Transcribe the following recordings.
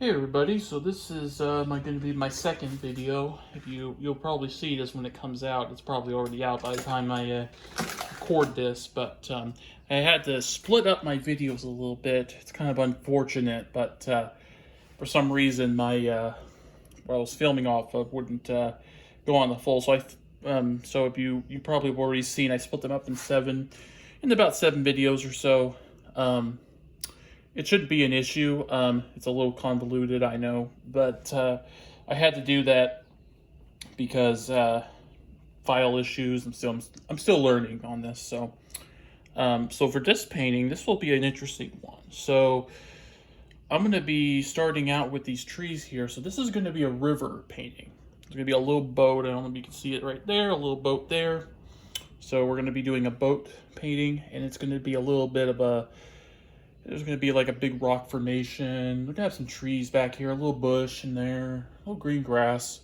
Hey everybody, so this is going to be my second video. If you'll probably see this when it comes out. It's probably already out by the time I record this, but I had to split up my videos a little bit. It's kind of unfortunate, but for some reason my what I was filming off of wouldn't go on the full. So if you probably have already seen, I split them up in about 7 videos or so. It shouldn't be an issue. It's a little convoluted, I know, but I had to do that because file issues. I'm still learning on this. So for this painting, this will be an interesting one. So I'm going to be starting out with these trees here. So this is going to be a river painting. There's going to be a little boat. I don't know if you can see it right there. A little boat there. So we're going to be doing a boat painting, and it's going to be a little bit of a. There's going to be like a big rock formation. We're going to have some trees back here, a little bush in there, a little green grass.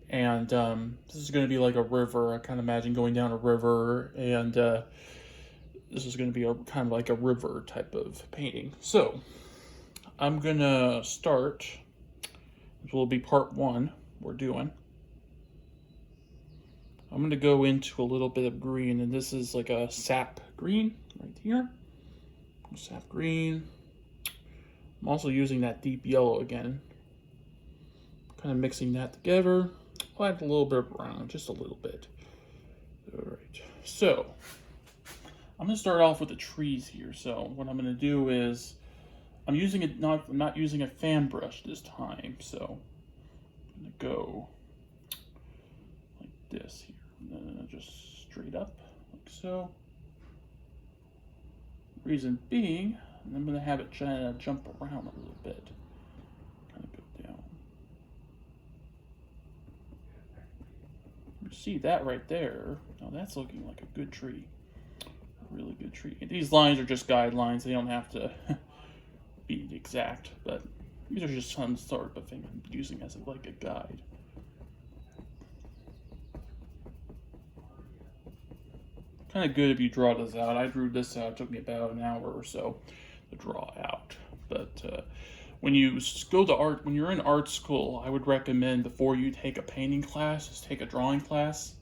And this is going to be like a river. I kind of imagine going down a river. And this is going to be a kind of like a river type of painting. So I'm going to start. This will be part one we're doing. I'm going to go into a little bit of green. And this is like a sap green right here. Sap green. I'm also using that deep yellow again. Kind of mixing that together. I'll add a little bit of brown, just a little bit. Alright, so I'm going to start off with the trees here. So what I'm going to do is I'm not using a fan brush this time. So I'm going to go like this here. And then just straight up like so. Reason being, I'm going to have it try to jump around a little bit. Kind of go down. You see that right there. Now that's looking like a good tree. A really good tree. These lines are just guidelines. They don't have to be exact, but these are just some sort of thing I'm using as like a guide. Kind of good if you draw this out. I drew this out. It took me about an hour or so to draw out. But when you go to art, when you're in art school, I would recommend before you take a painting class, just take a drawing class.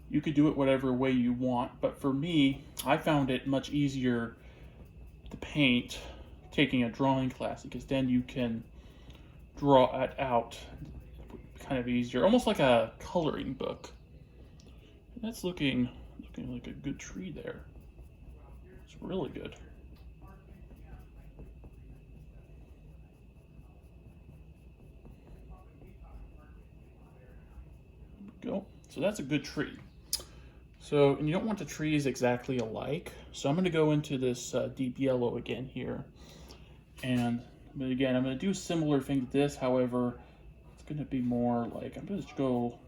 You could do it whatever way you want. But for me, I found it much easier to paint taking a drawing class because then you can draw it out kind of easier, almost like a coloring book. And that's looking like a good tree there. It's really good. There we go. So that's a good tree. So, and you don't want the trees exactly alike. So I'm going to go into this deep yellow again here. And again, I'm going to do a similar thing to this. However, it's going to be more like, I'm going to go.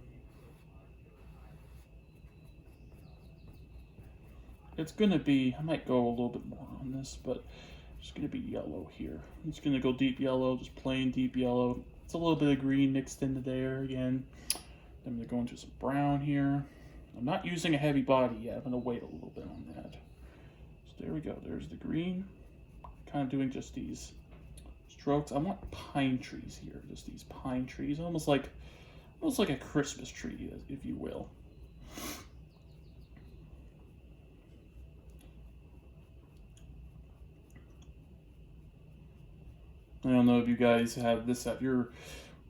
It's going to be, I might go a little bit more on this, but it's going to be yellow here. I'm just going to go deep yellow, just plain deep yellow. It's a little bit of green mixed into there again. I'm going to go into some brown here. I'm not using a heavy body yet. I'm going to wait a little bit on that. So there we go. There's the green. Kind of doing just these strokes. I want pine trees here. Just these pine trees. Almost like a Christmas tree, if you will. I don't know if you guys have this at where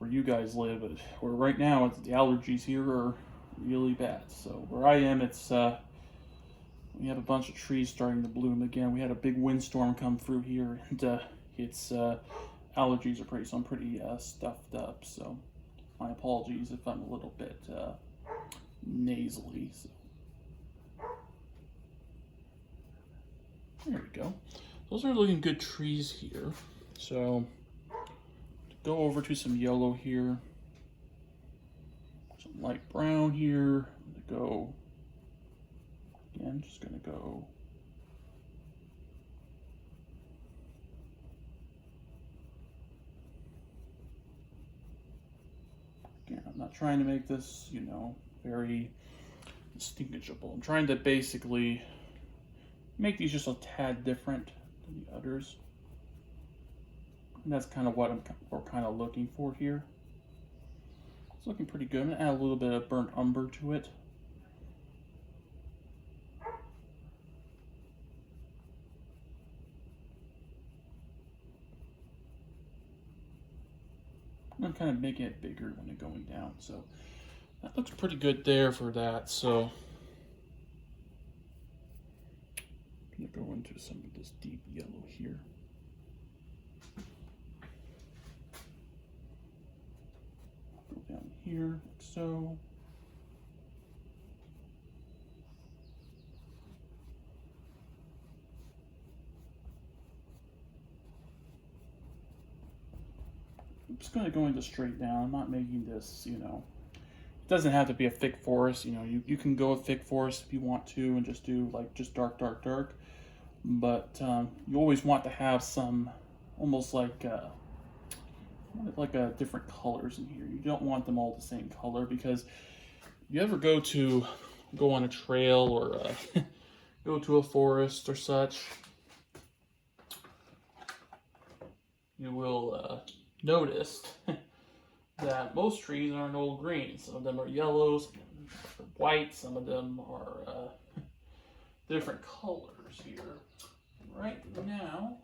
you guys live, but where right now the allergies here are really bad. So where I am, it's we have a bunch of trees starting to bloom again. We had a big windstorm come through here, and it's allergies are pretty stuffed up. So my apologies if I'm a little bit nasally. So. There we go. Those are looking good trees here. So, go over to some yellow here, some light brown here. I'm gonna go, again, just gonna go. Again, I'm not trying to make this, very distinguishable. I'm trying to basically make these just a tad different than the others. And that's kind of what we're kind of looking for here. It's looking pretty good. I'm going to add a little bit of burnt umber to it. I'm kind of making it bigger when it's going down. So that looks pretty good there for that. So I'm going to go into some of this deep yellow here. Go down here, like so. I'm just going to go into straight down. I'm not making this, you know, it doesn't have to be a thick forest. You know, you can go a thick forest if you want to and just do like just dark, dark, dark. But you always want to have some almost like different colors in here. You don't want them all the same color, because if you ever go on a trail or go to a forest or such, you will notice that most trees aren't all green. Some of them are yellows, white, some of them are different colors here. Right now,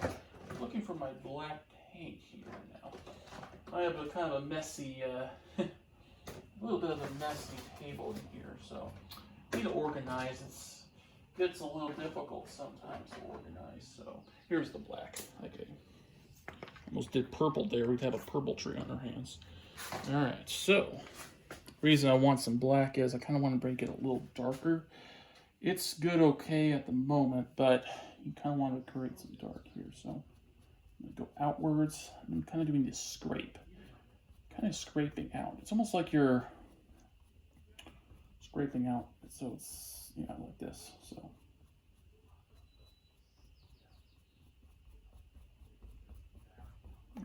I'm looking for my black paint here now. I have a kind of a messy, a little bit of a messy table in here, so I need to organize. It gets a little difficult sometimes to organize. So here's the black. Okay, almost did purple there. We'd have a purple tree on our hands. All right, so the reason I want some black is I kind of want to make it a little darker. It's good okay at the moment, but you kind of want to create some dark here. So I'm going to go outwards. I'm kind of doing this scrape. Kind of scraping out. It's almost like you're scraping out. So it's, you know, like this. So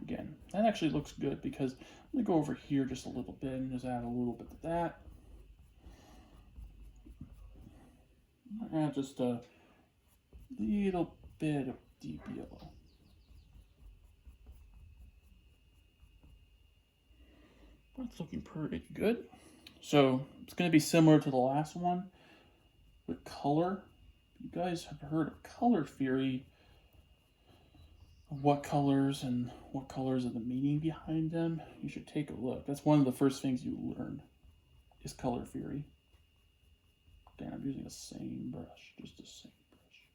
again, that actually looks good, because I'm going to go over here just a little bit and just add a little bit of that. And just a little bit of deep yellow. That's looking pretty good. So it's going to be similar to the last one with color. You guys have heard of color theory, of what colors and what colors are the meaning behind them. You should take a look. That's one of the first things you learn, is color theory. Again, I'm using the same brush, just the same brush.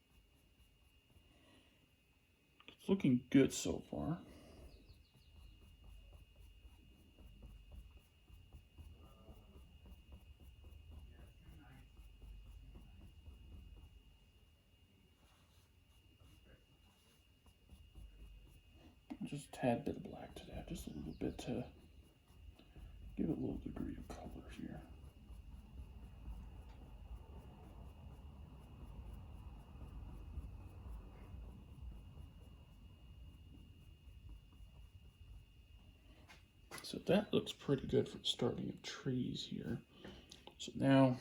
It's looking good so far. Just a tad bit of black to that, just a little bit to give it a little degree of color here. So that looks pretty good for starting of trees here. So now,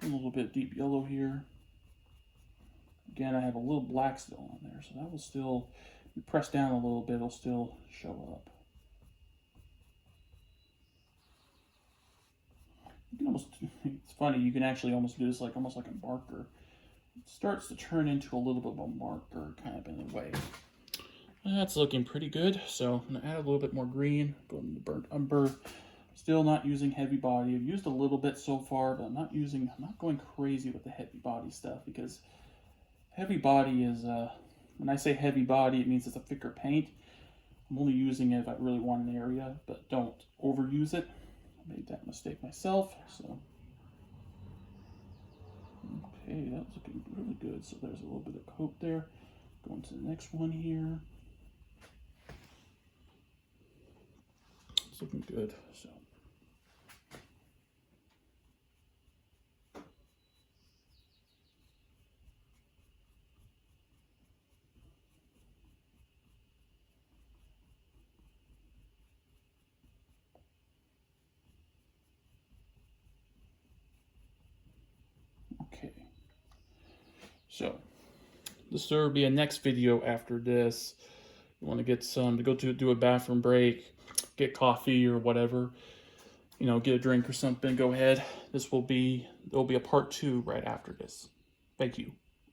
a little bit deep yellow here. Again, I have a little black still on there, so that will still, if you press down a little bit, it'll still show up. You can almost, it's funny, you can actually almost do this like almost like a marker. It starts to turn into a little bit of a marker kind of in a way. That's looking pretty good. So I'm gonna add a little bit more green, go into burnt umber. Still not using heavy body. I've used a little bit so far, but I'm not going crazy with the heavy body stuff, because heavy body is, when I say heavy body, it means it's a thicker paint. I'm only using it if I really want an area, but don't overuse it. I made that mistake myself, so. Okay, that's looking really good. So there's a little bit of coat there. Going to the next one here. It's looking good, so. Okay. So this will be a next video after this. You want to get some, to go to do a bathroom break, get coffee or whatever, you know, get a drink or something, go ahead. There'll be a part 2 right after this. Thank you.